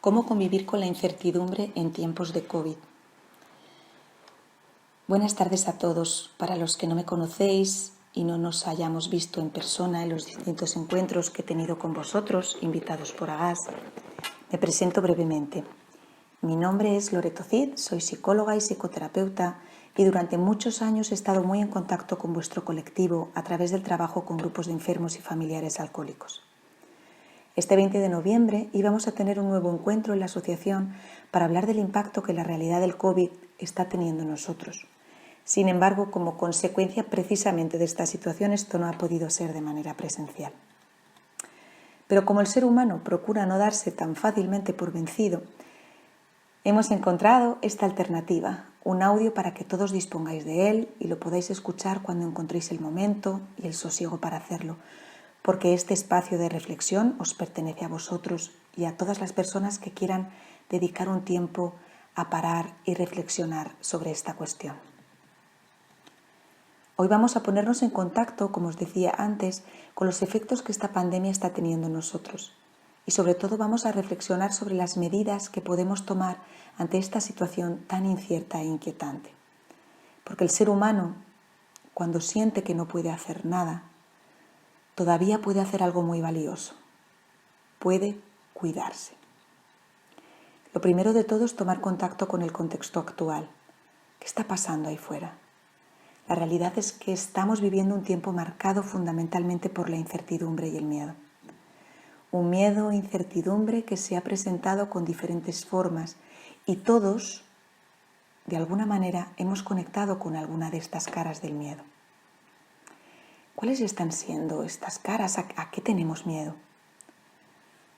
¿Cómo convivir con la incertidumbre en tiempos de COVID? Buenas tardes a todos. Para los que no me conocéis y no nos hayamos visto en persona en los distintos encuentros que he tenido con vosotros, invitados por Agas, me presento brevemente. Mi nombre es Loreto Cid, soy psicóloga y psicoterapeuta y durante muchos años he estado muy en contacto con vuestro colectivo a través del trabajo con grupos de enfermos y familiares alcohólicos. Este 20 de noviembre íbamos a tener un nuevo encuentro en la asociación para hablar del impacto que la realidad del COVID está teniendo en nosotros. Sin embargo, como consecuencia precisamente de esta situación, esto no ha podido ser de manera presencial. Pero como el ser humano procura no darse tan fácilmente por vencido, hemos encontrado esta alternativa, un audio para que todos dispongáis de él y lo podáis escuchar cuando encontréis el momento y el sosiego para hacerlo, porque este espacio de reflexión os pertenece a vosotros y a todas las personas que quieran dedicar un tiempo a parar y reflexionar sobre esta cuestión. Hoy vamos a ponernos en contacto, como os decía antes, con los efectos que esta pandemia está teniendo en nosotros y sobre todo vamos a reflexionar sobre las medidas que podemos tomar ante esta situación tan incierta e inquietante. Porque el ser humano, cuando siente que no puede hacer nada, todavía puede hacer algo muy valioso. Puede cuidarse. Lo primero de todo es tomar contacto con el contexto actual. ¿Qué está pasando ahí fuera? La realidad es que estamos viviendo un tiempo marcado fundamentalmente por la incertidumbre y el miedo. Un miedo e incertidumbre que se ha presentado con diferentes formas y todos, de alguna manera, hemos conectado con alguna de estas caras del miedo. ¿Cuáles están siendo estas caras? ¿A qué tenemos miedo?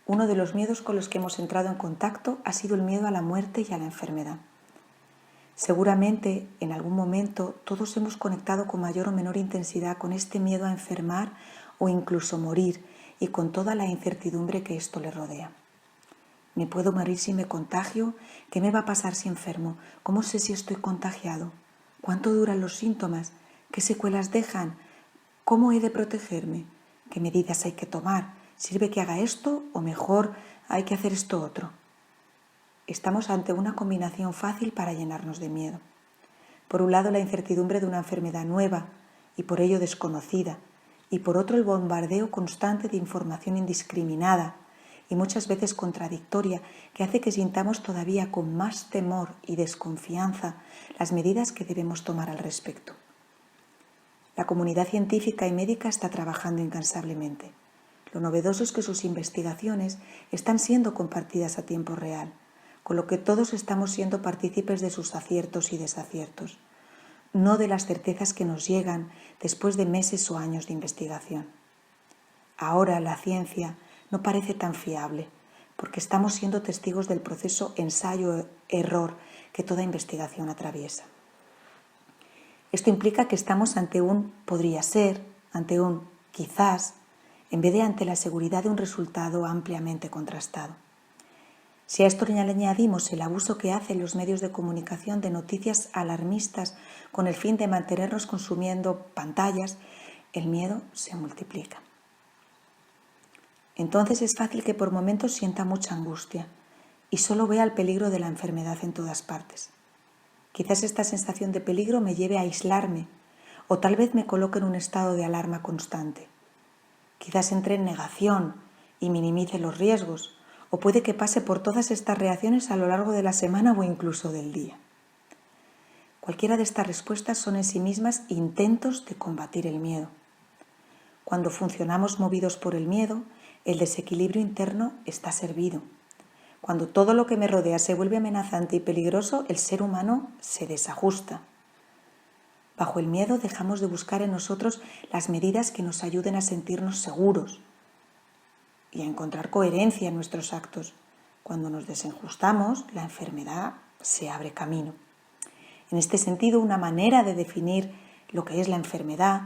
Uno de los miedos con los que hemos entrado en contacto ha sido el miedo a la muerte y a la enfermedad. Seguramente en algún momento todos hemos conectado con mayor o menor intensidad con este miedo a enfermar o incluso morir y con toda la incertidumbre que esto le rodea. ¿Me puedo morir si me contagio? ¿Qué me va a pasar si enfermo? ¿Cómo sé si estoy contagiado? ¿Cuánto duran los síntomas? ¿Qué secuelas dejan? ¿Cómo he de protegerme? ¿Qué medidas hay que tomar? ¿Sirve que haga esto o mejor hay que hacer esto otro? Estamos ante una combinación fácil para llenarnos de miedo. Por un lado, la incertidumbre de una enfermedad nueva y por ello desconocida, y por otro, el bombardeo constante de información indiscriminada y muchas veces contradictoria que hace que sintamos todavía con más temor y desconfianza las medidas que debemos tomar al respecto. La comunidad científica y médica está trabajando incansablemente. Lo novedoso es que sus investigaciones están siendo compartidas a tiempo real, con lo que todos estamos siendo partícipes de sus aciertos y desaciertos, no de las certezas que nos llegan después de meses o años de investigación. Ahora la ciencia no parece tan fiable, porque estamos siendo testigos del proceso ensayo-error que toda investigación atraviesa. Esto implica que estamos ante un podría ser, ante un quizás, en vez de ante la seguridad de un resultado ampliamente contrastado. Si a esto le añadimos el abuso que hacen los medios de comunicación de noticias alarmistas con el fin de mantenernos consumiendo pantallas, el miedo se multiplica. Entonces es fácil que por momentos sienta mucha angustia y solo vea el peligro de la enfermedad en todas partes. Quizás esta sensación de peligro me lleve a aislarme o tal vez me coloque en un estado de alarma constante. Quizás entre en negación y minimice los riesgos, o puede que pase por todas estas reacciones a lo largo de la semana o incluso del día. Cualquiera de estas respuestas son en sí mismas intentos de combatir el miedo. Cuando funcionamos movidos por el miedo, el desequilibrio interno está servido. Cuando todo lo que me rodea se vuelve amenazante y peligroso, el ser humano se desajusta. Bajo el miedo dejamos de buscar en nosotros las medidas que nos ayuden a sentirnos seguros y a encontrar coherencia en nuestros actos. Cuando nos desenjustamos, la enfermedad se abre camino. En este sentido, una manera de definir lo que es la enfermedad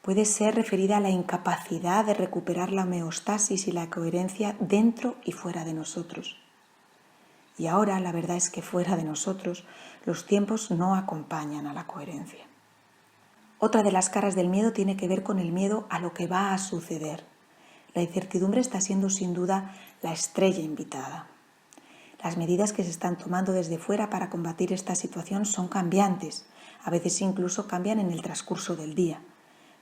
puede ser referida a la incapacidad de recuperar la homeostasis y la coherencia dentro y fuera de nosotros. Y ahora la verdad es que fuera de nosotros los tiempos no acompañan a la coherencia. Otra de las caras del miedo tiene que ver con el miedo a lo que va a suceder. La incertidumbre está siendo sin duda la estrella invitada. Las medidas que se están tomando desde fuera para combatir esta situación son cambiantes, a veces incluso cambian en el transcurso del día.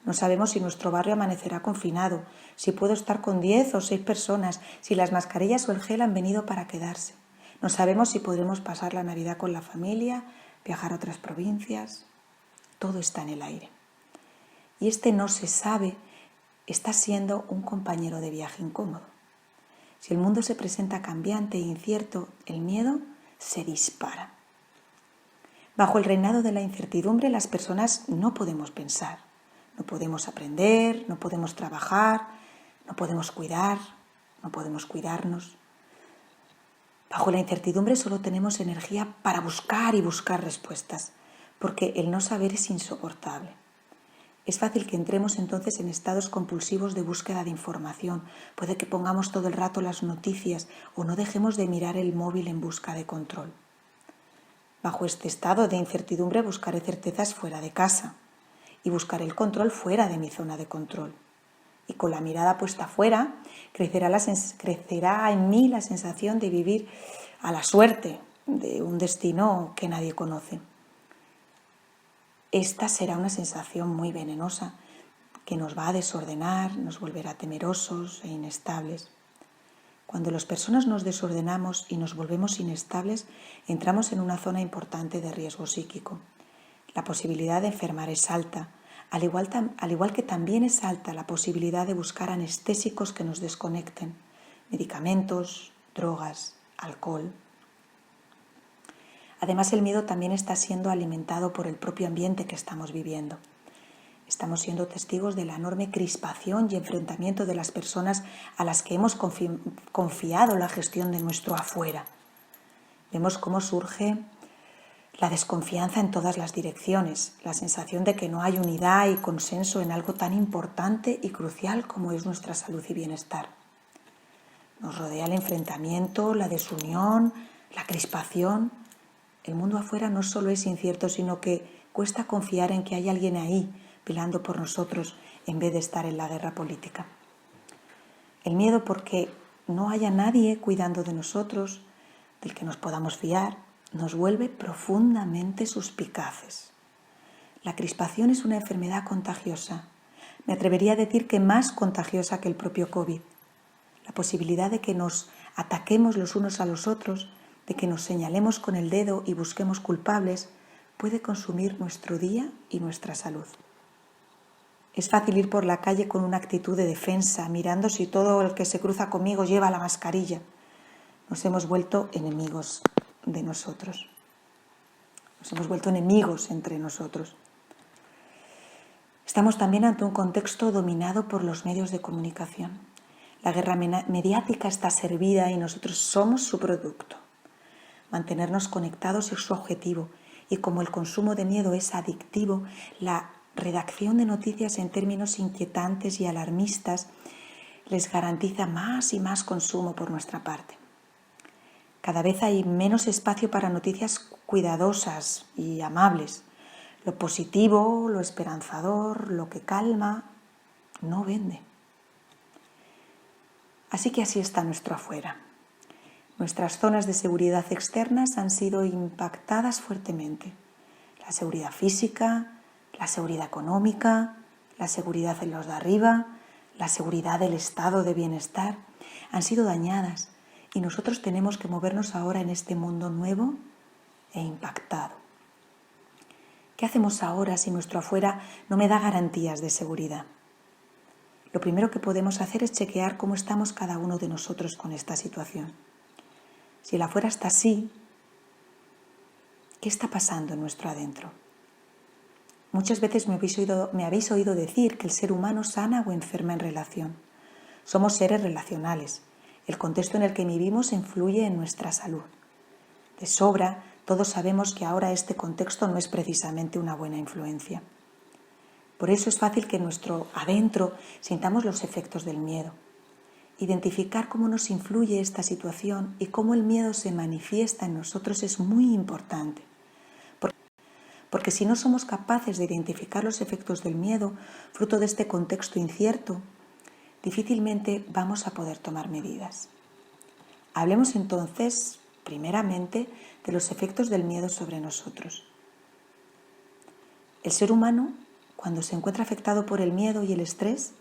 No sabemos si nuestro barrio amanecerá confinado, si puedo estar con 10 o 6 personas, si las mascarillas o el gel han venido para quedarse. No sabemos si podremos pasar la Navidad con la familia, viajar a otras provincias. Todo está en el aire. Y este no se sabe está siendo un compañero de viaje incómodo. Si el mundo se presenta cambiante e incierto, el miedo se dispara. Bajo el reinado de la incertidumbre, las personas no podemos pensar, no podemos aprender, no podemos trabajar, no podemos cuidar, no podemos cuidarnos. Bajo la incertidumbre solo tenemos energía para buscar y buscar respuestas, porque el no saber es insoportable. Es fácil que entremos entonces en estados compulsivos de búsqueda de información. Puede que pongamos todo el rato las noticias o no dejemos de mirar el móvil en busca de control. Bajo este estado de incertidumbre buscaré certezas fuera de casa y buscaré el control fuera de mi zona de control. Y con la mirada puesta fuera, crecerá en mí la sensación de vivir a la suerte de un destino que nadie conoce. Esta será una sensación muy venenosa que nos va a desordenar, nos volverá temerosos e inestables. Cuando las personas nos desordenamos y nos volvemos inestables, entramos en una zona importante de riesgo psíquico. La posibilidad de enfermar es alta, al igual que también es alta la posibilidad de buscar anestésicos que nos desconecten, medicamentos, drogas, alcohol. Además, el miedo también está siendo alimentado por el propio ambiente que estamos viviendo. Estamos siendo testigos de la enorme crispación y enfrentamiento de las personas a las que hemos confiado la gestión de nuestro afuera. Vemos cómo surge la desconfianza en todas las direcciones, la sensación de que no hay unidad y consenso en algo tan importante y crucial como es nuestra salud y bienestar. Nos rodea el enfrentamiento, la desunión, la crispación. El mundo afuera no solo es incierto, sino que cuesta confiar en que hay alguien ahí velando por nosotros en vez de estar en la guerra política. El miedo porque no haya nadie cuidando de nosotros, del que nos podamos fiar, nos vuelve profundamente suspicaces. La crispación es una enfermedad contagiosa. Me atrevería a decir que más contagiosa que el propio COVID. La posibilidad de que nos ataquemos los unos a los otros, de que nos señalemos con el dedo y busquemos culpables, puede consumir nuestro día y nuestra salud. Es fácil ir por la calle con una actitud de defensa, mirando si todo el que se cruza conmigo lleva la mascarilla. Nos hemos vuelto enemigos de nosotros. Nos hemos vuelto enemigos entre nosotros. Estamos también ante un contexto dominado por los medios de comunicación. La guerra mediática está servida y nosotros somos su producto. Mantenernos conectados es su objetivo y como el consumo de miedo es adictivo, la redacción de noticias en términos inquietantes y alarmistas les garantiza más y más consumo por nuestra parte. Cada vez hay menos espacio para noticias cuidadosas y amables. Lo positivo, lo esperanzador, lo que calma, no vende. Así que así está nuestro afuera. Nuestras zonas de seguridad externas han sido impactadas fuertemente. La seguridad física, la seguridad económica, la seguridad en los de arriba, la seguridad del estado de bienestar, han sido dañadas y nosotros tenemos que movernos ahora en este mundo nuevo e impactado. ¿Qué hacemos ahora si nuestro afuera no me da garantías de seguridad? Lo primero que podemos hacer es chequear cómo estamos cada uno de nosotros con esta situación. Si el afuera está así, ¿qué está pasando en nuestro adentro? Muchas veces me habéis oído decir que el ser humano sana o enferma en relación. Somos seres relacionales. El contexto en el que vivimos influye en nuestra salud. De sobra, todos sabemos que ahora este contexto no es precisamente una buena influencia. Por eso es fácil que en nuestro adentro sintamos los efectos del miedo. Identificar cómo nos influye esta situación y cómo el miedo se manifiesta en nosotros es muy importante. Porque si no somos capaces de identificar los efectos del miedo, fruto de este contexto incierto, difícilmente vamos a poder tomar medidas. Hablemos entonces primeramente, de los efectos del miedo sobre nosotros. El ser humano, cuando se encuentra afectado por el miedo y el estrés,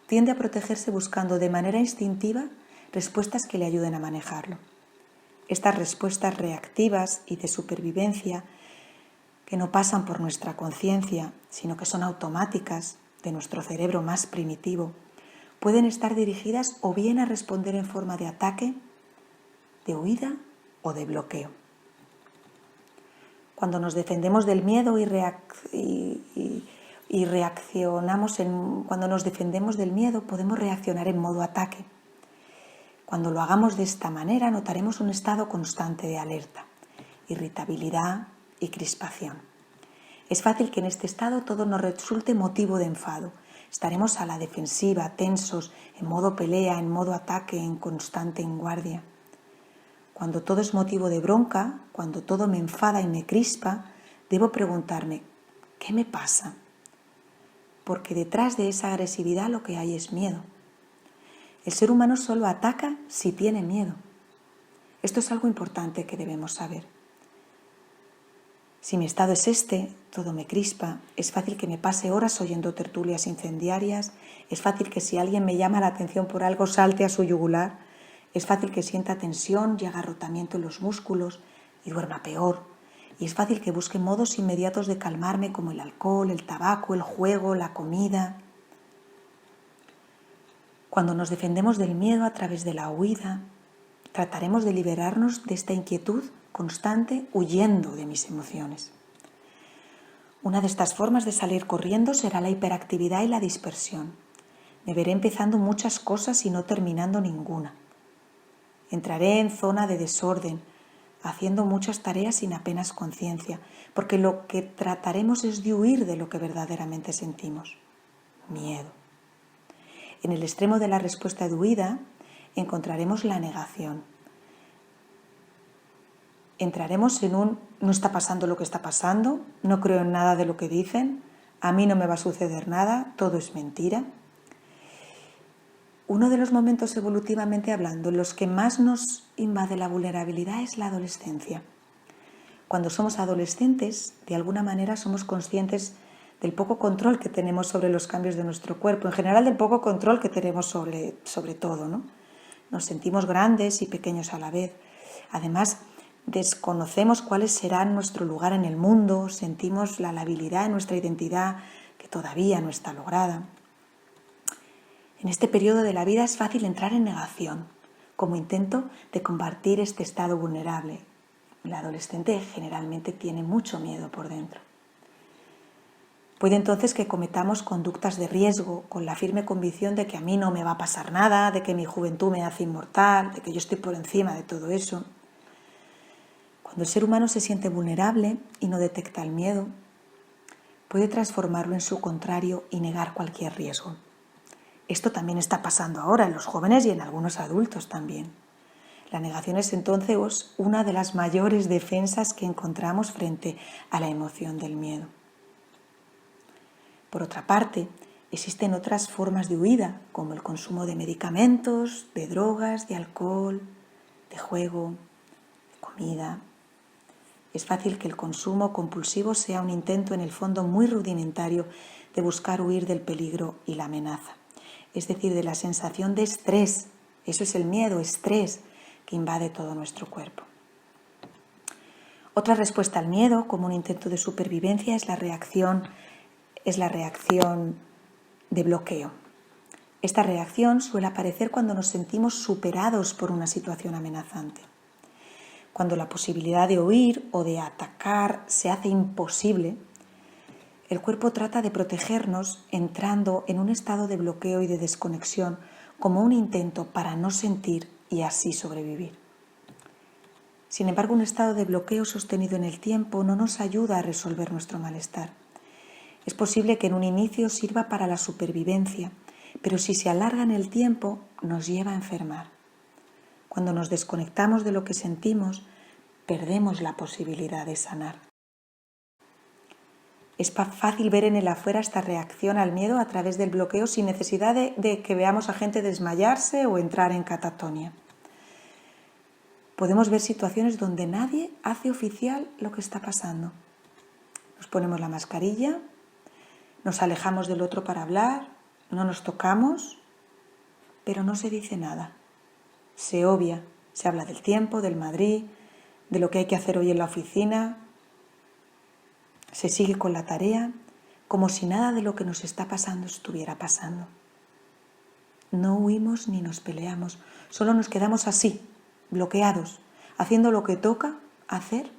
tiende a protegerse buscando de manera instintiva respuestas que le ayuden a manejarlo. Estas respuestas reactivas y de supervivencia, que no pasan por nuestra conciencia, sino que son automáticas de nuestro cerebro más primitivo, pueden estar dirigidas o bien a responder en forma de ataque, de huida o de bloqueo. Cuando nos defendemos del miedo cuando nos defendemos del miedo, podemos reaccionar en modo ataque. Cuando lo hagamos de esta manera, notaremos un estado constante de alerta, irritabilidad y crispación. Es fácil que en este estado todo nos resulte motivo de enfado. Estaremos a la defensiva, tensos, en modo pelea, en modo ataque, en constante en guardia. Cuando todo es motivo de bronca, cuando todo me enfada y me crispa, debo preguntarme, ¿qué me pasa? Porque detrás de esa agresividad lo que hay es miedo. El ser humano solo ataca si tiene miedo. Esto es algo importante que debemos saber. Si mi estado es todo me crispa, es fácil que me pase horas oyendo tertulias incendiarias, es fácil que si alguien me llama la atención por algo salte a su yugular, es fácil que sienta tensión y agarrotamiento en los músculos y duerma peor, y es fácil que busque modos inmediatos de calmarme como el alcohol, el tabaco, el juego, la comida. Cuando nos defendemos del miedo a través de la huida, trataremos de liberarnos de esta inquietud constante huyendo de mis emociones. Una de estas formas de salir corriendo será la hiperactividad y la dispersión. Me veré empezando muchas cosas y no terminando ninguna. Entraré en zona de desorden, haciendo muchas tareas sin apenas conciencia, porque lo que trataremos es de huir de lo que verdaderamente sentimos: miedo. En el extremo de la respuesta de huida encontraremos la negación. Entraremos en un no está pasando lo que está pasando, no creo en nada de lo que dicen, a mí no me va a suceder nada, todo es mentira. Uno de los momentos evolutivamente hablando en los que más nos invade la vulnerabilidad es la adolescencia. Cuando somos adolescentes, de alguna manera somos conscientes del poco control que tenemos sobre los cambios de nuestro cuerpo, en general del poco control que tenemos sobre todo, ¿no? Nos sentimos grandes y pequeños a la vez. Además, desconocemos cuál será nuestro lugar en el mundo, sentimos la labilidad en nuestra identidad que todavía no está lograda. En este periodo de la vida es fácil entrar en negación, como intento de combatir este estado vulnerable. El adolescente generalmente tiene mucho miedo por dentro. Puede entonces que cometamos conductas de riesgo con la firme convicción de que a mí no me va a pasar nada, de que mi juventud me hace inmortal, de que yo estoy por encima de todo eso. Cuando el ser humano se siente vulnerable y no detecta el miedo, puede transformarlo en su contrario y negar cualquier riesgo. Esto también está pasando ahora en los jóvenes y en algunos adultos también. La negación es entonces una de las mayores defensas que encontramos frente a la emoción del miedo. Por otra parte, existen otras formas de huida, como el consumo de medicamentos, de drogas, de alcohol, de juego, de comida. Es fácil que el consumo compulsivo sea un intento en el fondo muy rudimentario de buscar huir del peligro y la amenaza. Es decir, de la sensación de estrés. Eso es el miedo, estrés, que invade todo nuestro cuerpo. Otra respuesta al miedo, como un intento de supervivencia, es la reacción de bloqueo. Esta reacción suele aparecer cuando nos sentimos superados por una situación amenazante. Cuando la posibilidad de huir o de atacar se hace imposible, el cuerpo trata de protegernos entrando en un estado de bloqueo y de desconexión como un intento para no sentir y así sobrevivir. Sin embargo, un estado de bloqueo sostenido en el tiempo no nos ayuda a resolver nuestro malestar. Es posible que en un inicio sirva para la supervivencia, pero si se alarga en el tiempo nos lleva a enfermar. Cuando nos desconectamos de lo que sentimos, perdemos la posibilidad de sanar. Es fácil ver en el afuera esta reacción al miedo a través del bloqueo sin necesidad de que veamos a gente desmayarse o entrar en catatonia. podemos ver situaciones donde nadie hace oficial lo que está pasando. Nos ponemos la mascarilla, nos alejamos del otro para hablar, no nos tocamos, pero no se dice nada. Se obvia, se habla del tiempo, del Madrid, de lo que hay que hacer hoy en la oficina. Se sigue con la tarea como si nada de lo que nos está pasando estuviera pasando. No huimos ni nos peleamos, solo nos quedamos así, bloqueados, haciendo lo que toca hacer,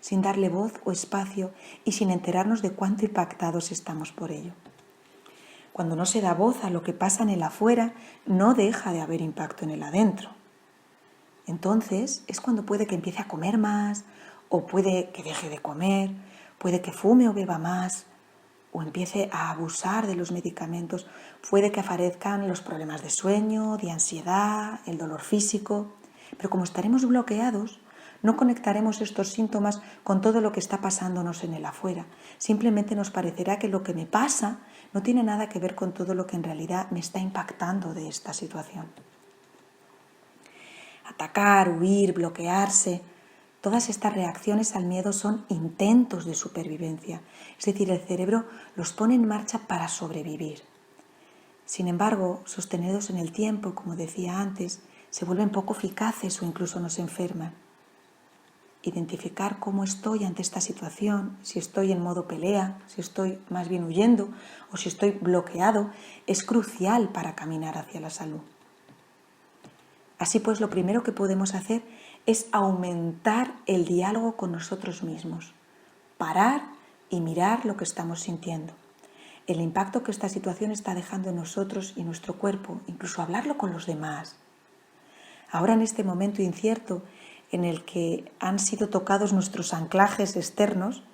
sin darle voz o espacio y sin enterarnos de cuánto impactados estamos por ello. Cuando no se da voz a lo que pasa en el afuera, no deja de haber impacto en el adentro. Entonces es cuando puede que empiece a comer más, o puede que deje de comer, puede que fume o beba más, o empiece a abusar de los medicamentos, puede que aparezcan los problemas de sueño, de ansiedad, el dolor físico. Pero como estaremos bloqueados, no conectaremos estos síntomas con todo lo que está pasándonos en el afuera. Simplemente nos parecerá que lo que me pasa no tiene nada que ver con todo lo que en realidad me está impactando de esta situación. Atacar, huir, bloquearse, todas estas reacciones al miedo son intentos de supervivencia. Es decir, el cerebro los pone en marcha para sobrevivir. Sin embargo, sostenidos en el tiempo, como decía antes, se vuelven poco eficaces o incluso nos enferman. Identificar cómo estoy ante esta situación, si estoy en modo pelea, si estoy más bien huyendo o si estoy bloqueado, es crucial para caminar hacia la salud. Así pues, lo primero que podemos hacer es aumentar el diálogo con nosotros mismos, parar y mirar lo que estamos sintiendo, el impacto que esta situación está dejando en nosotros y nuestro cuerpo, incluso hablarlo con los demás. Ahora, en este momento incierto en el que han sido tocados nuestros anclajes externos,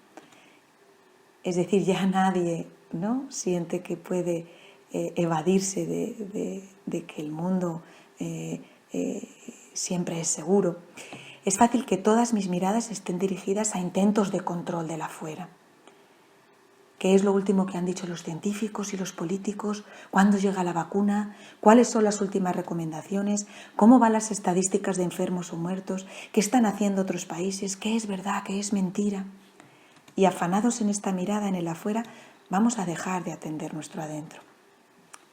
es decir, ya nadie, ¿no?, siente que puede evadirse de que el mundo siempre es seguro, es fácil que todas mis miradas estén dirigidas a intentos de control del afuera. ¿Qué es lo último que han dicho los científicos y los políticos? ¿Cuándo llega la vacuna? ¿Cuáles son las últimas recomendaciones? ¿Cómo van las estadísticas de enfermos o muertos? ¿Qué están haciendo otros países? ¿Qué es verdad? ¿Qué es mentira? Y afanados en esta mirada en el afuera, vamos a dejar de atender nuestro adentro.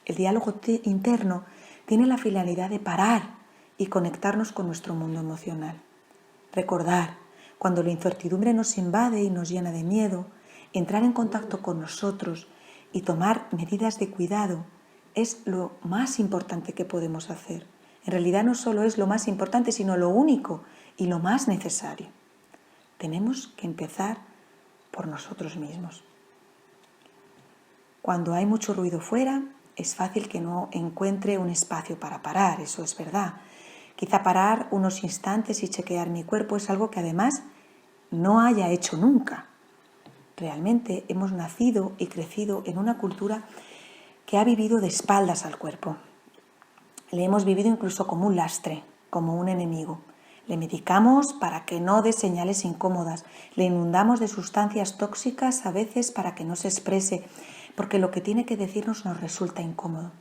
El diálogo interno tiene la finalidad de parar y conectarnos con nuestro mundo emocional. Recordar, cuando la incertidumbre nos invade y nos llena de miedo, entrar en contacto con nosotros y tomar medidas de cuidado es lo más importante que podemos hacer. En realidad no solo es lo más importante, sino lo único y lo más necesario. Tenemos que empezar por nosotros mismos. Cuando hay mucho ruido fuera, es fácil que no encuentre un espacio para parar, eso es verdad. Quizá parar unos instantes y chequear mi cuerpo es algo que además no haya hecho nunca. Realmente hemos nacido y crecido en una cultura que ha vivido de espaldas al cuerpo. Le hemos vivido incluso como un lastre, como un enemigo. Le medicamos para que no dé señales incómodas, le inundamos de sustancias tóxicas a veces para que no se exprese, porque lo que tiene que decirnos nos resulta incómodo.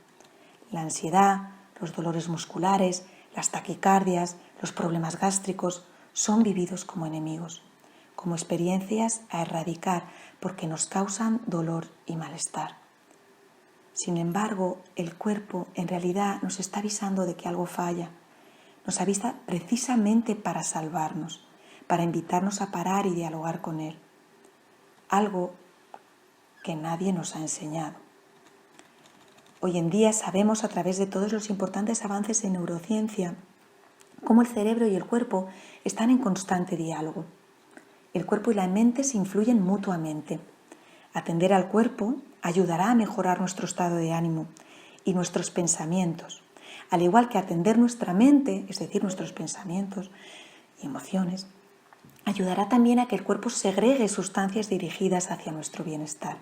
La ansiedad, los dolores musculares, las taquicardias, los problemas gástricos son vividos como enemigos, como experiencias a erradicar porque nos causan dolor y malestar. Sin embargo, el cuerpo en realidad nos está avisando de que algo falla. Nos avisa precisamente para salvarnos, para invitarnos a parar y dialogar con él. Algo que nadie nos ha enseñado. Hoy en día sabemos a través de todos los importantes avances en neurociencia cómo el cerebro y el cuerpo están en constante diálogo. El cuerpo y la mente se influyen mutuamente. Atender al cuerpo ayudará a mejorar nuestro estado de ánimo y nuestros pensamientos, al igual que atender nuestra mente, es decir, nuestros pensamientos y emociones, ayudará también a que el cuerpo segregue sustancias dirigidas hacia nuestro bienestar.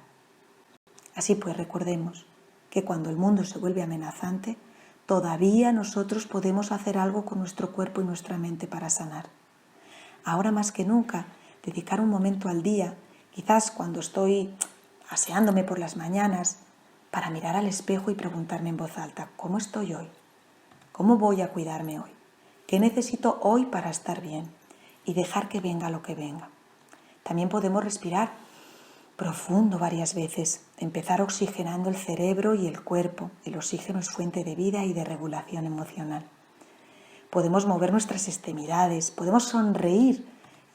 Así pues, recordemos que cuando el mundo se vuelve amenazante, todavía nosotros podemos hacer algo con nuestro cuerpo y nuestra mente para sanar. Ahora más que nunca, dedicar un momento al día, quizás cuando estoy aseándome por las mañanas, para mirar al espejo y preguntarme en voz alta, ¿cómo estoy hoy? ¿Cómo voy a cuidarme hoy? ¿Qué necesito hoy para estar bien? Y dejar que venga lo que venga. También podemos respirar profundo varias veces, empezar oxigenando el cerebro y el cuerpo. El oxígeno es fuente de vida y de regulación emocional. Podemos mover nuestras extremidades, podemos sonreír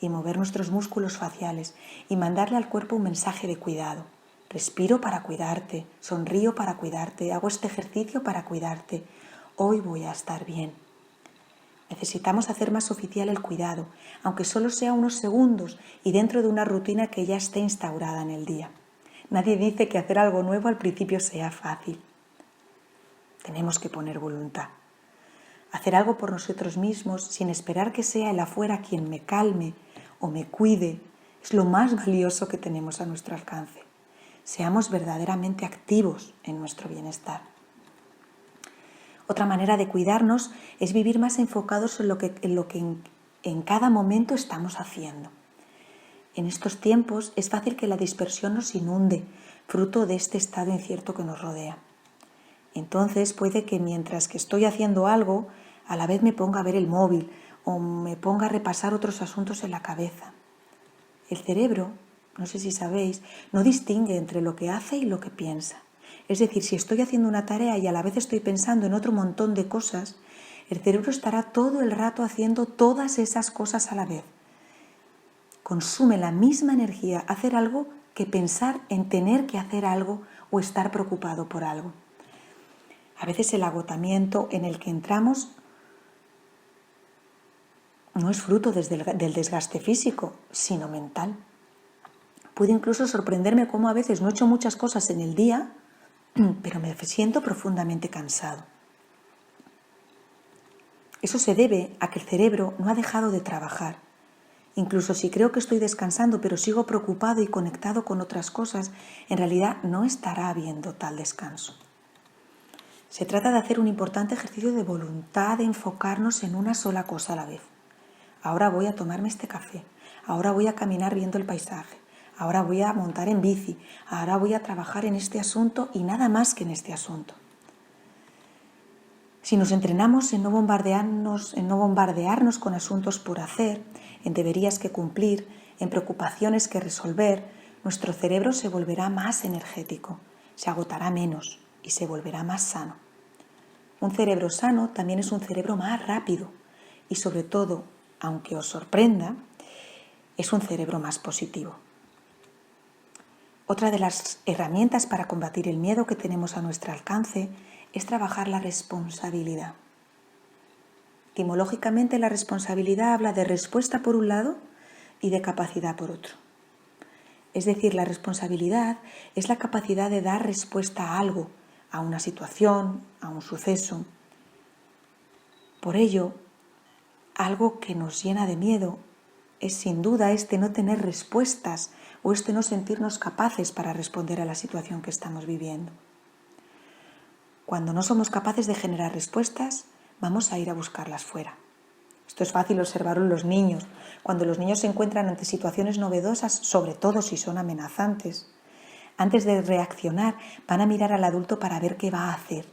y mover nuestros músculos faciales y mandarle al cuerpo un mensaje de cuidado. Respiro para cuidarte, sonrío para cuidarte, hago este ejercicio para cuidarte. Hoy voy a estar bien. Necesitamos hacer más oficial el cuidado, aunque solo sea unos segundos y dentro de una rutina que ya esté instaurada en el día. Nadie dice que hacer algo nuevo al principio sea fácil. Tenemos que poner voluntad. Hacer algo por nosotros mismos sin esperar que sea el afuera quien me calme o me cuide es lo más valioso que tenemos a nuestro alcance. Seamos verdaderamente activos en nuestro bienestar. Otra manera de cuidarnos es vivir más enfocados en lo que en cada momento estamos haciendo. En estos tiempos es fácil que la dispersión nos inunde, fruto de este estado incierto que nos rodea. Entonces puede que mientras que estoy haciendo algo, a la vez me ponga a ver el móvil o me ponga a repasar otros asuntos en la cabeza. El cerebro, no sé si sabéis, no distingue entre lo que hace y lo que piensa. Es decir, si estoy haciendo una tarea y a la vez estoy pensando en otro montón de cosas, el cerebro estará todo el rato haciendo todas esas cosas a la vez. Consume la misma energía hacer algo que pensar en tener que hacer algo o estar preocupado por algo. A veces el agotamiento en el que entramos no es fruto del desgaste físico, sino mental. Puede incluso sorprenderme cómo a veces no he hecho muchas cosas en el día, pero me siento profundamente cansado. Eso se debe a que el cerebro no ha dejado de trabajar. Incluso si creo que estoy descansando, pero sigo preocupado y conectado con otras cosas, en realidad no estará habiendo tal descanso. Se trata de hacer un importante ejercicio de voluntad, de enfocarnos en una sola cosa a la vez. Ahora voy a tomarme este café, ahora voy a caminar viendo el paisaje, ahora voy a montar en bici, ahora voy a trabajar en este asunto y nada más que en este asunto. Si nos entrenamos en no bombardearnos con asuntos por hacer, en deberías que cumplir, en preocupaciones que resolver, nuestro cerebro se volverá más energético, se agotará menos y se volverá más sano. Un cerebro sano también es un cerebro más rápido y sobre todo, aunque os sorprenda, es un cerebro más positivo. Otra de las herramientas para combatir el miedo que tenemos a nuestro alcance es trabajar la responsabilidad. Etimológicamente, la responsabilidad habla de respuesta por un lado y de capacidad por otro. Es decir, la responsabilidad es la capacidad de dar respuesta a algo, a una situación, a un suceso. Por ello, algo que nos llena de miedo es sin duda no tener respuestas o no sentirnos capaces para responder a la situación que estamos viviendo. Cuando no somos capaces de generar respuestas, vamos a ir a buscarlas fuera. Esto es fácil observarlo en los niños. Cuando los niños se encuentran ante situaciones novedosas, sobre todo si son amenazantes, antes de reaccionar van a mirar al adulto para ver qué va a hacer,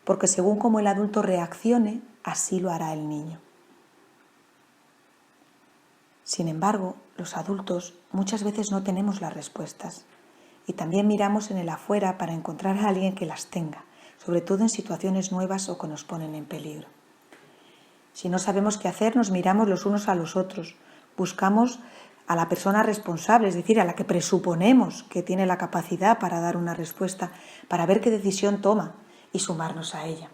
porque según cómo el adulto reaccione, así lo hará el niño. Sin embargo, los adultos muchas veces no tenemos las respuestas y también miramos en el afuera para encontrar a alguien que las tenga, sobre todo en situaciones nuevas o que nos ponen en peligro. Si no sabemos qué hacer, nos miramos los unos a los otros, buscamos a la persona responsable, es decir, a la que presuponemos que tiene la capacidad para dar una respuesta, para ver qué decisión toma y sumarnos a ella.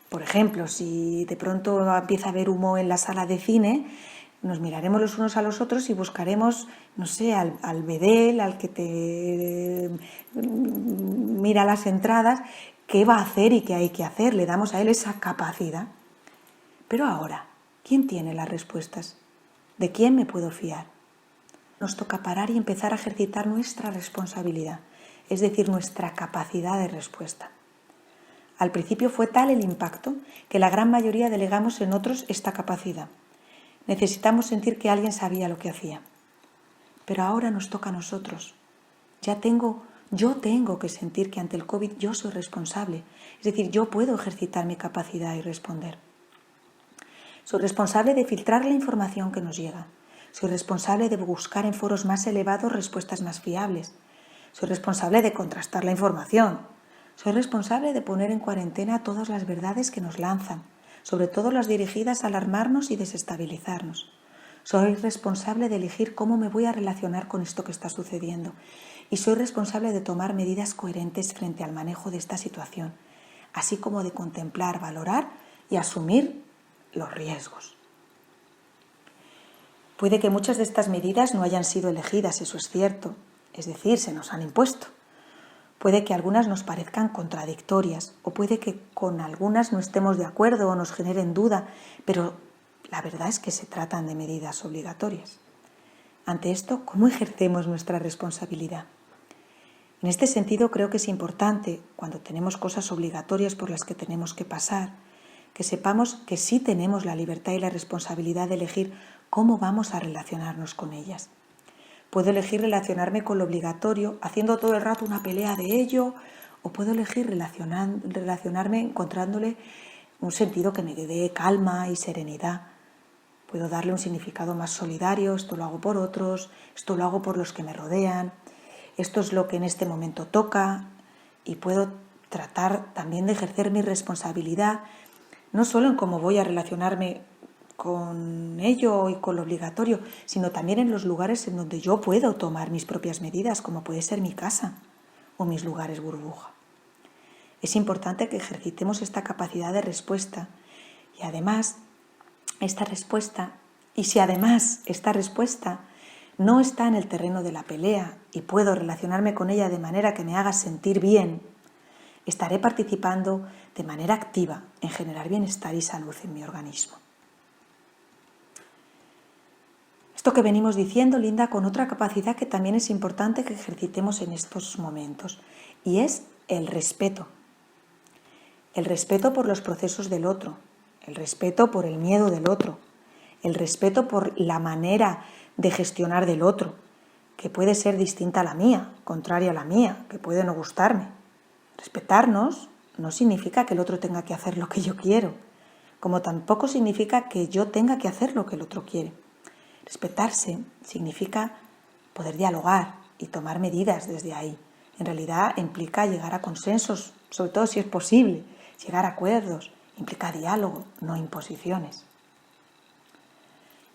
Por ejemplo, si de pronto empieza a haber humo en la sala de cine, nos miraremos los unos a los otros y buscaremos, no sé, al bedel, al que te mira las entradas, qué va a hacer y qué hay que hacer. Le damos a él esa capacidad. Pero ahora, ¿quién tiene las respuestas? ¿De quién me puedo fiar? Nos toca parar y empezar a ejercitar nuestra responsabilidad, es decir, nuestra capacidad de respuesta. Al principio fue tal el impacto que la gran mayoría delegamos en otros esta capacidad. Necesitamos sentir que alguien sabía lo que hacía. Pero ahora nos toca a nosotros. Ya tengo Yo tengo que sentir que ante el COVID yo soy responsable. Es decir, yo puedo ejercitar mi capacidad y responder. Soy responsable de filtrar la información que nos llega. Soy responsable de buscar en foros más elevados respuestas más fiables. Soy responsable de contrastar la información. Soy responsable de poner en cuarentena todas las verdades que nos lanzan, sobre todo las dirigidas a alarmarnos y desestabilizarnos. Soy responsable de elegir cómo me voy a relacionar con esto que está sucediendo. Y soy responsable de tomar medidas coherentes frente al manejo de esta situación, así como de contemplar, valorar y asumir los riesgos. Puede que muchas de estas medidas no hayan sido elegidas, eso es cierto, es decir, se nos han impuesto. Puede que algunas nos parezcan contradictorias o puede que con algunas no estemos de acuerdo o nos generen duda, pero la verdad es que se tratan de medidas obligatorias. Ante esto, ¿cómo ejercemos nuestra responsabilidad? En este sentido, creo que es importante, cuando tenemos cosas obligatorias por las que tenemos que pasar, que sepamos que sí tenemos la libertad y la responsabilidad de elegir cómo vamos a relacionarnos con ellas. Puedo elegir relacionarme con lo obligatorio, haciendo todo el rato una pelea de ello, o puedo elegir relacionarme encontrándole un sentido que me dé calma y serenidad. Puedo darle un significado más solidario, esto lo hago por otros, esto lo hago por los que me rodean, esto es lo que en este momento toca, y puedo tratar también de ejercer mi responsabilidad no solo en cómo voy a relacionarme con ello y con lo obligatorio, sino también en los lugares en donde yo puedo tomar mis propias medidas, como puede ser mi casa o mis lugares burbuja. Es importante que ejercitemos esta capacidad de respuesta y además si además esta respuesta no está en el terreno de la pelea y puedo relacionarme con ella de manera que me haga sentir bien, estaré participando de manera activa en generar bienestar y salud en mi organismo. Esto que venimos diciendo linda con otra capacidad que también es importante que ejercitemos en estos momentos, y es el respeto. El respeto por los procesos del otro, el respeto por el miedo del otro, el respeto por la manera de gestionar del otro, que puede ser distinta a la mía, contraria a la mía, que puede no gustarme. Respetarnos no significa que el otro tenga que hacer lo que yo quiero, como tampoco significa que yo tenga que hacer lo que el otro quiere. Respetarse significa poder dialogar y tomar medidas desde ahí. En realidad implica llegar a consensos, sobre todo si es posible, llegar a acuerdos, implica diálogo, no imposiciones.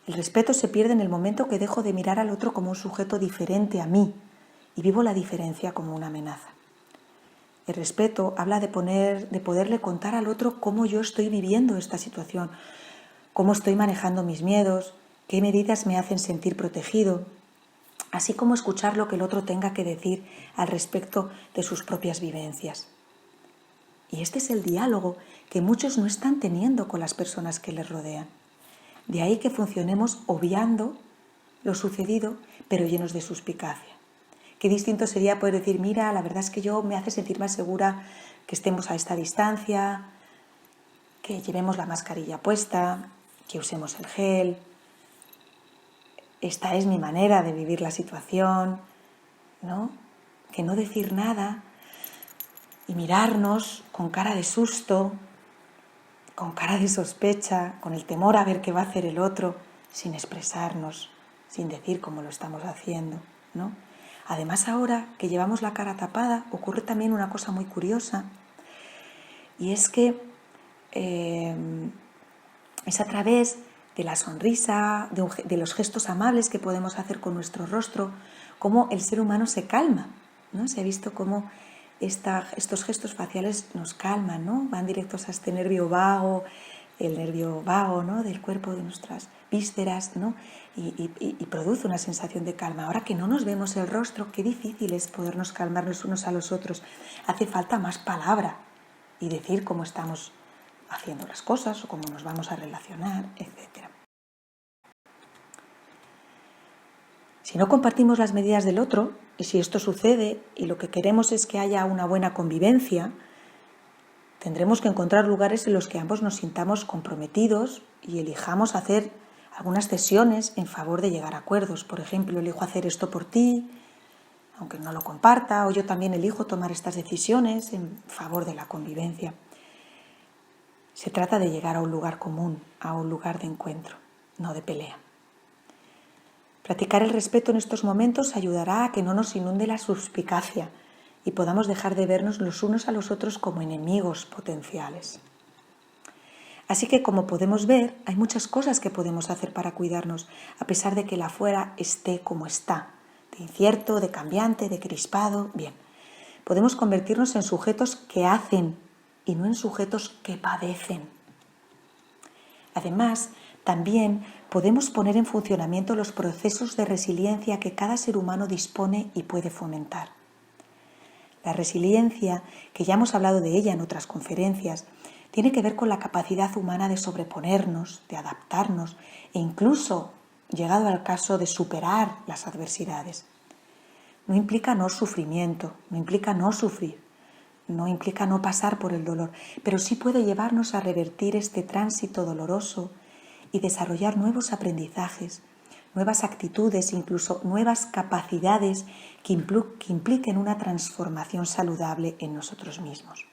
El respeto se pierde en el momento que dejo de mirar al otro como un sujeto diferente a mí y vivo la diferencia como una amenaza. El respeto habla de poderle contar al otro cómo yo estoy viviendo esta situación, cómo estoy manejando mis miedos, qué medidas me hacen sentir protegido, así como escuchar lo que el otro tenga que decir al respecto de sus propias vivencias. Y este es el diálogo que muchos no están teniendo con las personas que les rodean. De ahí que funcionemos obviando lo sucedido, pero llenos de suspicacia. Qué distinto sería poder decir, mira, la verdad es que me hace sentir más segura que estemos a esta distancia, que llevemos la mascarilla puesta, que usemos el gel. Esta es mi manera de vivir la situación, ¿no? Que no decir nada y mirarnos con cara de susto, con cara de sospecha, con el temor a ver qué va a hacer el otro, sin expresarnos, sin decir cómo lo estamos haciendo, ¿no? Además, ahora que llevamos la cara tapada, ocurre también una cosa muy curiosa, y es que es a través de la sonrisa, de los gestos amables que podemos hacer con nuestro rostro, cómo el ser humano se calma, ¿no? Se ha visto cómo estos gestos faciales nos calman, ¿no? Van directos a este nervio vago, el nervio vago, ¿no? Del cuerpo, de nuestras vísceras, ¿no? Y produce una sensación de calma. Ahora que no nos vemos el rostro, qué difícil es podernos calmar los unos a los otros. Hace falta más palabra y decir cómo estamos haciendo las cosas o cómo nos vamos a relacionar, etc. Si no compartimos las medidas del otro, y si esto sucede y lo que queremos es que haya una buena convivencia, tendremos que encontrar lugares en los que ambos nos sintamos comprometidos y elijamos hacer algunas cesiones en favor de llegar a acuerdos. Por ejemplo, elijo hacer esto por ti, aunque no lo comparta, o yo también elijo tomar estas decisiones en favor de la convivencia. Se trata de llegar a un lugar común, a un lugar de encuentro, no de pelea. Practicar el respeto en estos momentos ayudará a que no nos inunde la suspicacia y podamos dejar de vernos los unos a los otros como enemigos potenciales. Así que, como podemos ver, hay muchas cosas que podemos hacer para cuidarnos, a pesar de que el afuera esté como está, de incierto, de cambiante, de crispado. Bien, podemos convertirnos en sujetos que hacen y no en sujetos que padecen. Además, también podemos poner en funcionamiento los procesos de resiliencia que cada ser humano dispone y puede fomentar. La resiliencia, que ya hemos hablado de ella en otras conferencias, tiene que ver con la capacidad humana de sobreponernos, de adaptarnos e incluso, llegado al caso, de superar las adversidades. No implica no sufrimiento, no implica no sufrir, no implica no pasar por el dolor, pero sí puede llevarnos a revertir este tránsito doloroso y desarrollar nuevos aprendizajes, nuevas actitudes, incluso nuevas capacidades que impliquen una transformación saludable en nosotros mismos.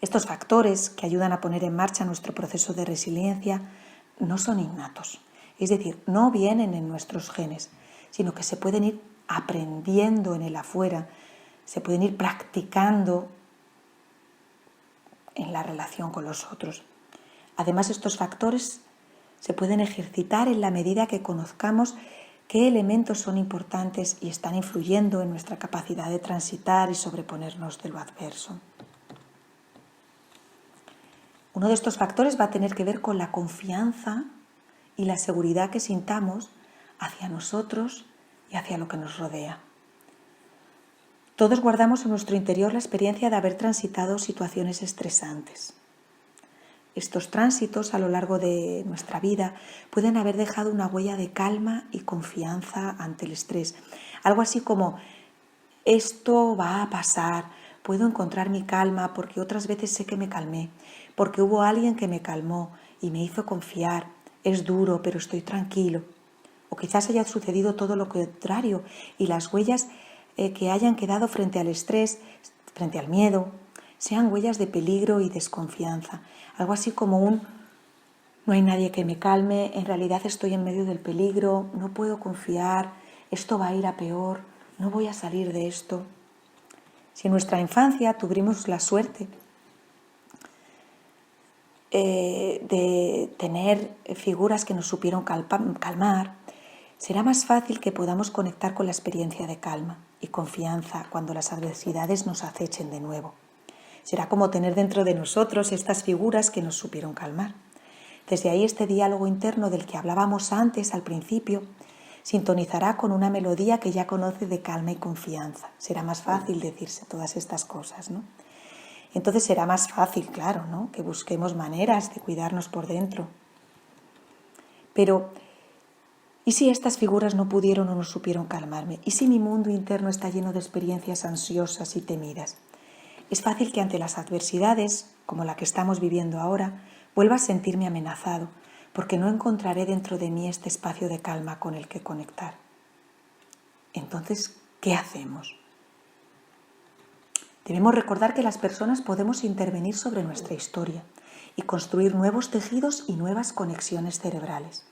Estos factores que ayudan a poner en marcha nuestro proceso de resiliencia no son innatos, es decir, no vienen en nuestros genes, sino que se pueden ir aprendiendo en el afuera, se pueden ir practicando en la relación con los otros. Además, estos factores se pueden ejercitar en la medida que conozcamos qué elementos son importantes y están influyendo en nuestra capacidad de transitar y sobreponernos de lo adverso. Uno de estos factores va a tener que ver con la confianza y la seguridad que sintamos hacia nosotros y hacia lo que nos rodea. Todos guardamos en nuestro interior la experiencia de haber transitado situaciones estresantes. Estos tránsitos a lo largo de nuestra vida pueden haber dejado una huella de calma y confianza ante el estrés. Algo así como, esto va a pasar, puedo encontrar mi calma porque otras veces sé que me calmé, porque hubo alguien que me calmó y me hizo confiar. Es duro, pero estoy tranquilo. O quizás haya sucedido todo lo contrario y las huellas que hayan quedado frente al estrés, frente al miedo, sean huellas de peligro y desconfianza. Algo así como no hay nadie que me calme, en realidad estoy en medio del peligro, no puedo confiar, esto va a ir a peor, no voy a salir de esto. Si en nuestra infancia tuvimos la suerte de tener figuras que nos supieron calmar, será más fácil que podamos conectar con la experiencia de calma y confianza cuando las adversidades nos acechen de nuevo. Será como tener dentro de nosotros estas figuras que nos supieron calmar. Desde ahí este diálogo interno del que hablábamos antes al principio sintonizará con una melodía que ya conoce de calma y confianza. Será más fácil decirse todas estas cosas, ¿no? Entonces será más fácil, claro, ¿no?, que busquemos maneras de cuidarnos por dentro. Pero, ¿y si estas figuras no pudieron o no supieron calmarme? ¿Y si mi mundo interno está lleno de experiencias ansiosas y temidas? Es fácil que ante las adversidades, como la que estamos viviendo ahora, vuelva a sentirme amenazado, porque no encontraré dentro de mí este espacio de calma con el que conectar. Entonces, ¿qué hacemos? Debemos recordar que las personas podemos intervenir sobre nuestra historia y construir nuevos tejidos y nuevas conexiones cerebrales.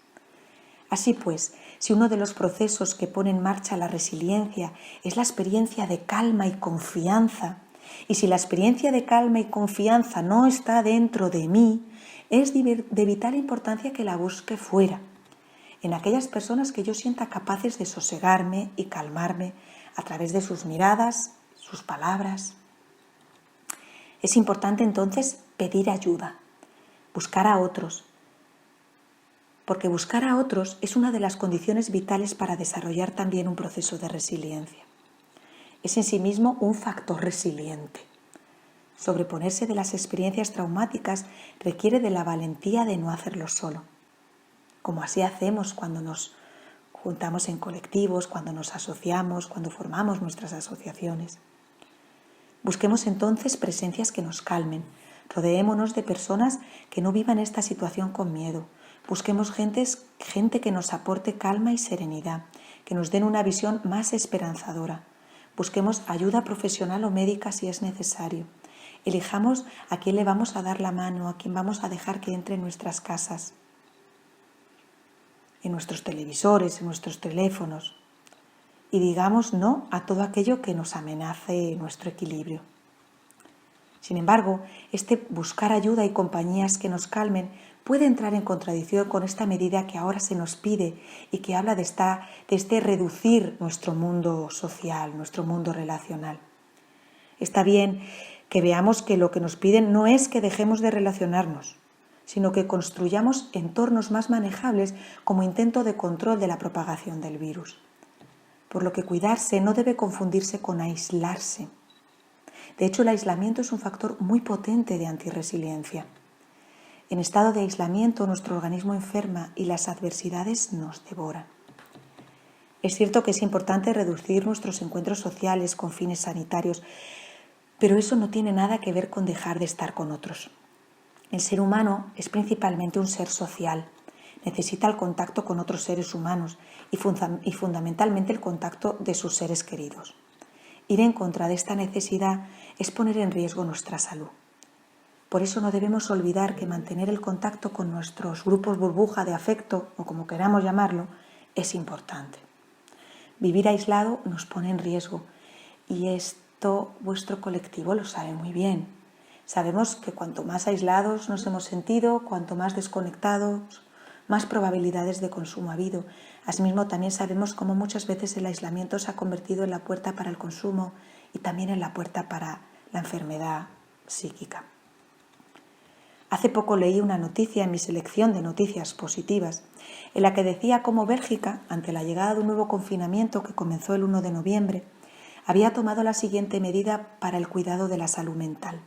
Así pues, si uno de los procesos que pone en marcha la resiliencia es la experiencia de calma y confianza, y si la experiencia de calma y confianza no está dentro de mí, es de vital importancia que la busque fuera, en aquellas personas que yo sienta capaces de sosegarme y calmarme a través de sus miradas, sus palabras. Es importante entonces pedir ayuda, buscar a otros, porque buscar a otros es una de las condiciones vitales para desarrollar también un proceso de resiliencia. Es en sí mismo un factor resiliente. Sobreponerse de las experiencias traumáticas requiere de la valentía de no hacerlo solo, como así hacemos cuando nos juntamos en colectivos, cuando nos asociamos, cuando formamos nuestras asociaciones. Busquemos entonces presencias que nos calmen, rodeémonos de personas que no vivan esta situación con miedo, busquemos gente que nos aporte calma y serenidad, que nos den una visión más esperanzadora. Busquemos ayuda profesional o médica si es necesario. Elijamos a quién le vamos a dar la mano, a quién vamos a dejar que entre en nuestras casas, en nuestros televisores, en nuestros teléfonos. Y digamos no a todo aquello que nos amenace nuestro equilibrio. Sin embargo, este buscar ayuda y compañías que nos calmen puede entrar en contradicción con esta medida que ahora se nos pide y que habla de este reducir nuestro mundo social, nuestro mundo relacional. Está bien que veamos que lo que nos piden no es que dejemos de relacionarnos, sino que construyamos entornos más manejables como intento de control de la propagación del virus. Por lo que cuidarse no debe confundirse con aislarse. De hecho, el aislamiento es un factor muy potente de antirresiliencia. En estado de aislamiento, nuestro organismo enferma y las adversidades nos devoran. Es cierto que es importante reducir nuestros encuentros sociales con fines sanitarios, pero eso no tiene nada que ver con dejar de estar con otros. El ser humano es principalmente un ser social. Necesita el contacto con otros seres humanos y fundamentalmente el contacto de sus seres queridos. Ir en contra de esta necesidad es poner en riesgo nuestra salud. Por eso no debemos olvidar que mantener el contacto con nuestros grupos burbuja de afecto, o como queramos llamarlo, es importante. Vivir aislado nos pone en riesgo y esto vuestro colectivo lo sabe muy bien. Sabemos que cuanto más aislados nos hemos sentido, cuanto más desconectados, más probabilidades de consumo ha habido. Asimismo, también sabemos cómo muchas veces el aislamiento se ha convertido en la puerta para el consumo y también en la puerta para la enfermedad psíquica. Hace poco leí una noticia en mi selección de noticias positivas, en la que decía cómo Bélgica, ante la llegada de un nuevo confinamiento que comenzó el 1 de noviembre, había tomado la siguiente medida para el cuidado de la salud mental.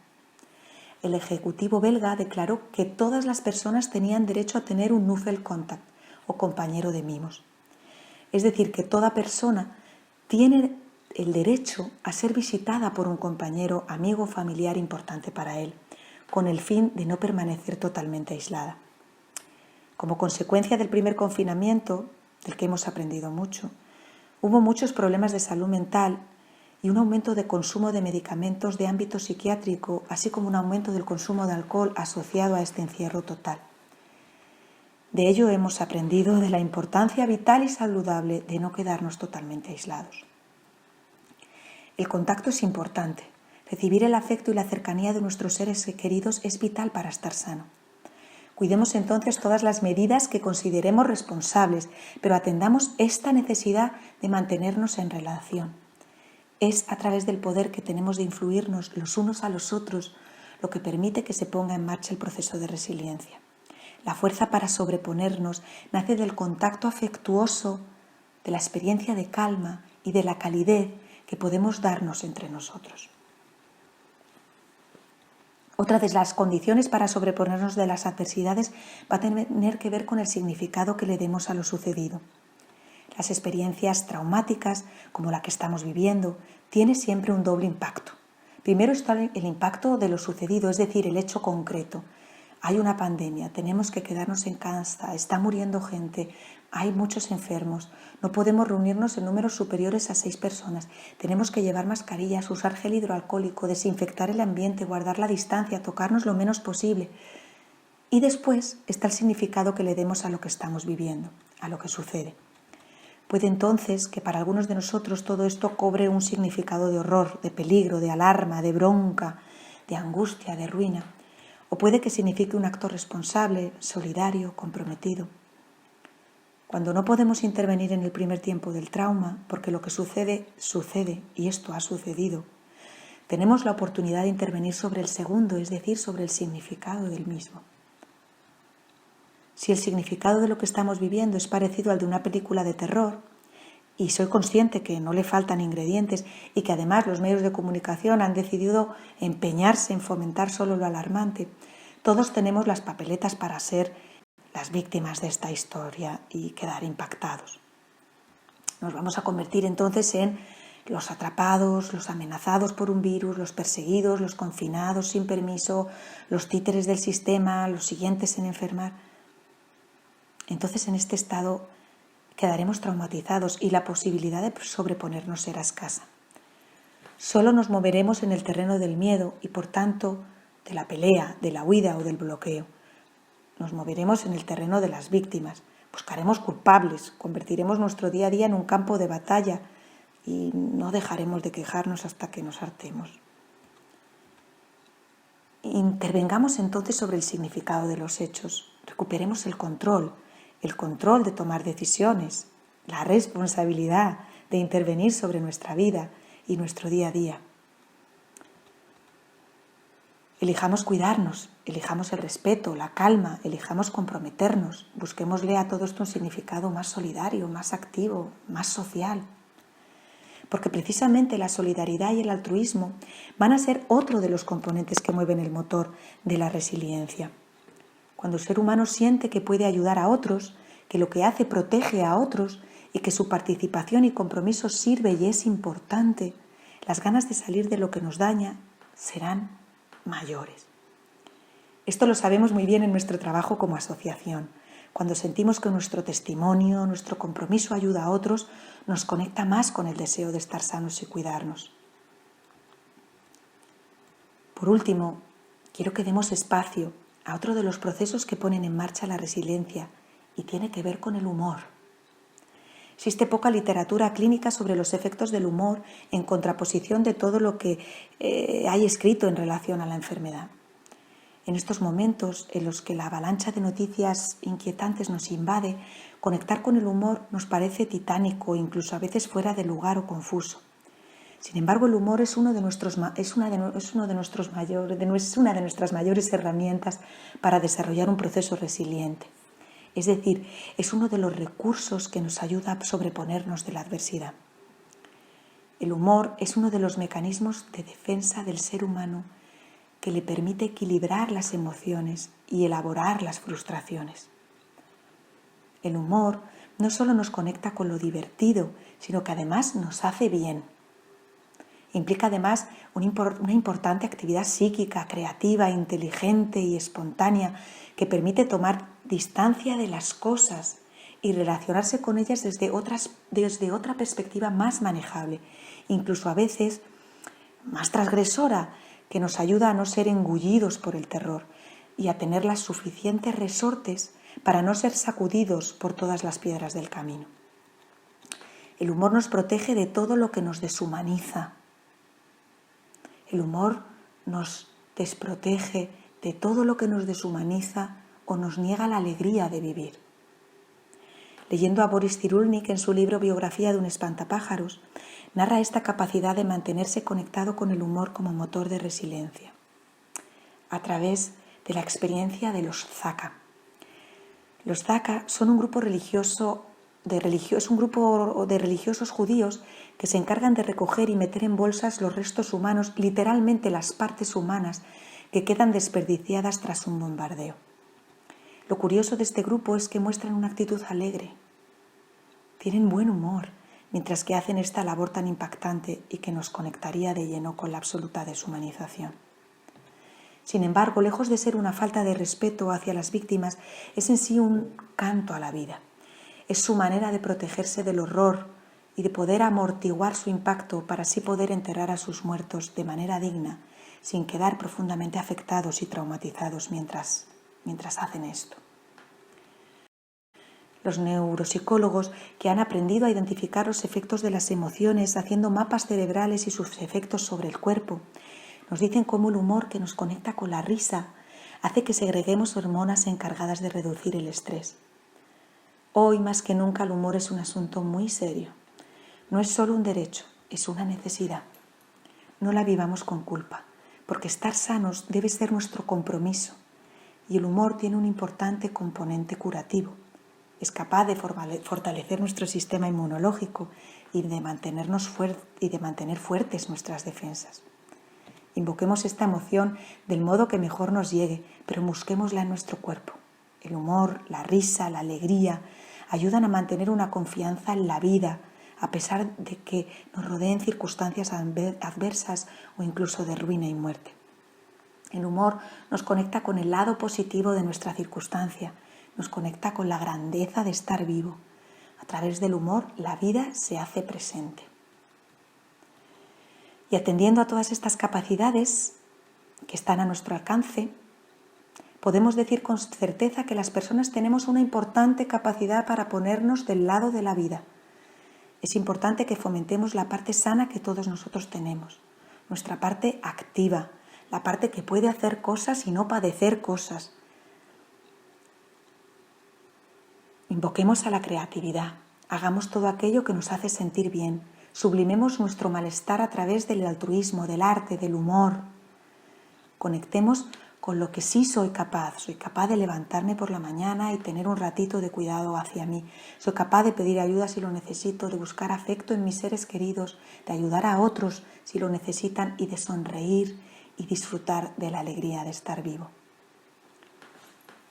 El Ejecutivo belga declaró que todas las personas tenían derecho a tener un Nuffelcontact o compañero de mimos. Es decir, que toda persona tiene el derecho a ser visitada por un compañero, amigo o familiar importante para él, con el fin de no permanecer totalmente aislada. Como consecuencia del primer confinamiento, del que hemos aprendido mucho, hubo muchos problemas de salud mental y un aumento de consumo de medicamentos de ámbito psiquiátrico, así como un aumento del consumo de alcohol asociado a este encierro total. De ello hemos aprendido de la importancia vital y saludable de no quedarnos totalmente aislados. El contacto es importante. Recibir el afecto y la cercanía de nuestros seres queridos es vital para estar sano. Cuidemos entonces todas las medidas que consideremos responsables, pero atendamos esta necesidad de mantenernos en relación. Es a través del poder que tenemos de influirnos los unos a los otros lo que permite que se ponga en marcha el proceso de resiliencia. La fuerza para sobreponernos nace del contacto afectuoso, de la experiencia de calma y de la calidez que podemos darnos entre nosotros. Otra de las condiciones para sobreponernos de las adversidades va a tener que ver con el significado que le demos a lo sucedido. Las experiencias traumáticas, como la que estamos viviendo, tienen siempre un doble impacto. Primero está el impacto de lo sucedido, es decir, el hecho concreto. Hay una pandemia, tenemos que quedarnos en casa, está muriendo gente, hay muchos enfermos, no podemos reunirnos en números superiores a 6 personas, tenemos que llevar mascarillas, usar gel hidroalcohólico, desinfectar el ambiente, guardar la distancia, tocarnos lo menos posible. Y después está el significado que le demos a lo que estamos viviendo, a lo que sucede. Puede entonces que para algunos de nosotros todo esto cobre un significado de horror, de peligro, de alarma, de bronca, de angustia, de ruina. O puede que signifique un acto responsable, solidario, comprometido. Cuando no podemos intervenir en el primer tiempo del trauma, porque lo que sucede, sucede, y esto ha sucedido, tenemos la oportunidad de intervenir sobre el segundo, es decir, sobre el significado del mismo. Si el significado de lo que estamos viviendo es parecido al de una película de terror, y soy consciente que no le faltan ingredientes y que además los medios de comunicación han decidido empeñarse en fomentar solo lo alarmante, todos tenemos las papeletas para ser las víctimas de esta historia y quedar impactados. Nos vamos a convertir entonces en los atrapados, los amenazados por un virus, los perseguidos, los confinados sin permiso, los títeres del sistema, los siguientes en enfermar. Entonces, en este estado quedaremos traumatizados y la posibilidad de sobreponernos será escasa. Solo nos moveremos en el terreno del miedo y, por tanto, de la pelea, de la huida o del bloqueo. Nos moveremos en el terreno de las víctimas, buscaremos culpables, convertiremos nuestro día a día en un campo de batalla y no dejaremos de quejarnos hasta que nos hartemos. Intervengamos entonces sobre el significado de los hechos, recuperemos el control de tomar decisiones, la responsabilidad de intervenir sobre nuestra vida y nuestro día a día. Elijamos cuidarnos, elijamos el respeto, la calma, elijamos comprometernos, busquémosle a todo esto un significado más solidario, más activo, más social. Porque precisamente la solidaridad y el altruismo van a ser otro de los componentes que mueven el motor de la resiliencia. Cuando el ser humano siente que puede ayudar a otros, que lo que hace protege a otros y que su participación y compromiso sirve y es importante, las ganas de salir de lo que nos daña serán mayores. Esto lo sabemos muy bien en nuestro trabajo como asociación. Cuando sentimos que nuestro testimonio, nuestro compromiso ayuda a otros, nos conecta más con el deseo de estar sanos y cuidarnos. Por último, quiero que demos espacio a otro de los procesos que ponen en marcha la resiliencia y tiene que ver con el humor. Existe poca literatura clínica sobre los efectos del humor en contraposición de todo lo que hay escrito en relación a la enfermedad. En estos momentos en los que la avalancha de noticias inquietantes nos invade, conectar con el humor nos parece titánico, incluso a veces fuera de lugar o confuso. Sin embargo, el humor es una de nuestras mayores herramientas para desarrollar un proceso resiliente. Es decir, es uno de los recursos que nos ayuda a sobreponernos de la adversidad. El humor es uno de los mecanismos de defensa del ser humano que le permite equilibrar las emociones y elaborar las frustraciones. El humor no solo nos conecta con lo divertido, sino que además nos hace bien. Implica además una importante actividad psíquica, creativa, inteligente y espontánea que permite tomar distancia de las cosas y relacionarse con ellas desde otra perspectiva más manejable, incluso a veces más transgresora, que nos ayuda a no ser engullidos por el terror y a tener las suficientes resortes para no ser sacudidos por todas las piedras del camino. El humor nos protege de todo lo que nos deshumaniza. El humor nos desprotege de todo lo que nos deshumaniza o nos niega la alegría de vivir. Leyendo a Boris Cyrulnik en su libro Biografía de un espantapájaros, narra esta capacidad de mantenerse conectado con el humor como motor de resiliencia, a través de la experiencia de los Zaka. Los Zaka son un grupo de religiosos judíos que se encargan de recoger y meter en bolsas los restos humanos, literalmente las partes humanas, que quedan desperdiciadas tras un bombardeo. Lo curioso de este grupo es que muestran una actitud alegre. Tienen buen humor, mientras que hacen esta labor tan impactante y que nos conectaría de lleno con la absoluta deshumanización. Sin embargo, lejos de ser una falta de respeto hacia las víctimas, es en sí un canto a la vida. Es su manera de protegerse del horror y de poder amortiguar su impacto para así poder enterrar a sus muertos de manera digna, sin quedar profundamente afectados y traumatizados mientras hacen esto. Los neuropsicólogos, que han aprendido a identificar los efectos de las emociones haciendo mapas cerebrales y sus efectos sobre el cuerpo, nos dicen cómo el humor que nos conecta con la risa hace que segreguemos hormonas encargadas de reducir el estrés. Hoy más que nunca el humor es un asunto muy serio. No es solo un derecho, es una necesidad. No la vivamos con culpa, porque estar sanos debe ser nuestro compromiso. Y el humor tiene un importante componente curativo. Es capaz de fortalecer nuestro sistema inmunológico y de mantener fuertes nuestras defensas. Invoquemos esta emoción del modo que mejor nos llegue, pero busquémosla en nuestro cuerpo. El humor, la risa, la alegría ayudan a mantener una confianza en la vida, a pesar de que nos rodeen circunstancias adversas o incluso de ruina y muerte. El humor nos conecta con el lado positivo de nuestra circunstancia, nos conecta con la grandeza de estar vivo. través del humor, la vida se hace presente. Y atendiendo a todas estas capacidades que están a nuestro alcance, podemos decir con certeza que las personas tenemos una importante capacidad para ponernos del lado de la vida. Es importante que fomentemos la parte sana que todos nosotros tenemos, nuestra parte activa, la parte que puede hacer cosas y no padecer cosas. Invoquemos a la creatividad, hagamos todo aquello que nos hace sentir bien, sublimemos nuestro malestar a través del altruismo, del arte, del humor. Conectemos con lo que sí soy capaz de levantarme por la mañana y tener un ratito de cuidado hacia mí, soy capaz de pedir ayuda si lo necesito, de buscar afecto en mis seres queridos, de ayudar a otros si lo necesitan y de sonreír y disfrutar de la alegría de estar vivo.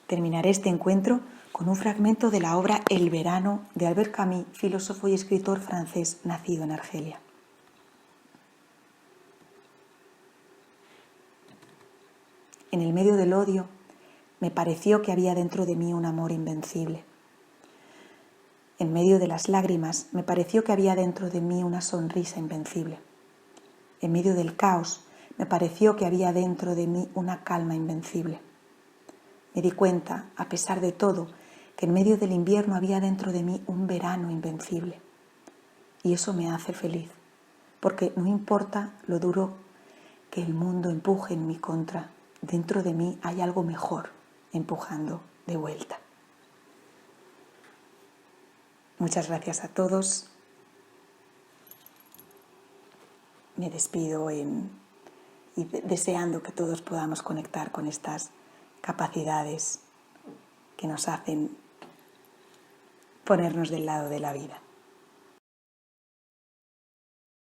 Terminaré este encuentro con un fragmento de la obra El verano de Albert Camus, filósofo y escritor francés nacido en Argelia. En el medio del odio, me pareció que había dentro de mí un amor invencible. En medio de las lágrimas, me pareció que había dentro de mí una sonrisa invencible. En medio del caos, me pareció que había dentro de mí una calma invencible. Me di cuenta, a pesar de todo, que en medio del invierno había dentro de mí un verano invencible. Y eso me hace feliz, porque no importa lo duro que el mundo empuje en mi contra, dentro de mí hay algo mejor empujando de vuelta. Muchas gracias a todos. Me despido deseando que todos podamos conectar con estas capacidades que nos hacen ponernos del lado de la vida.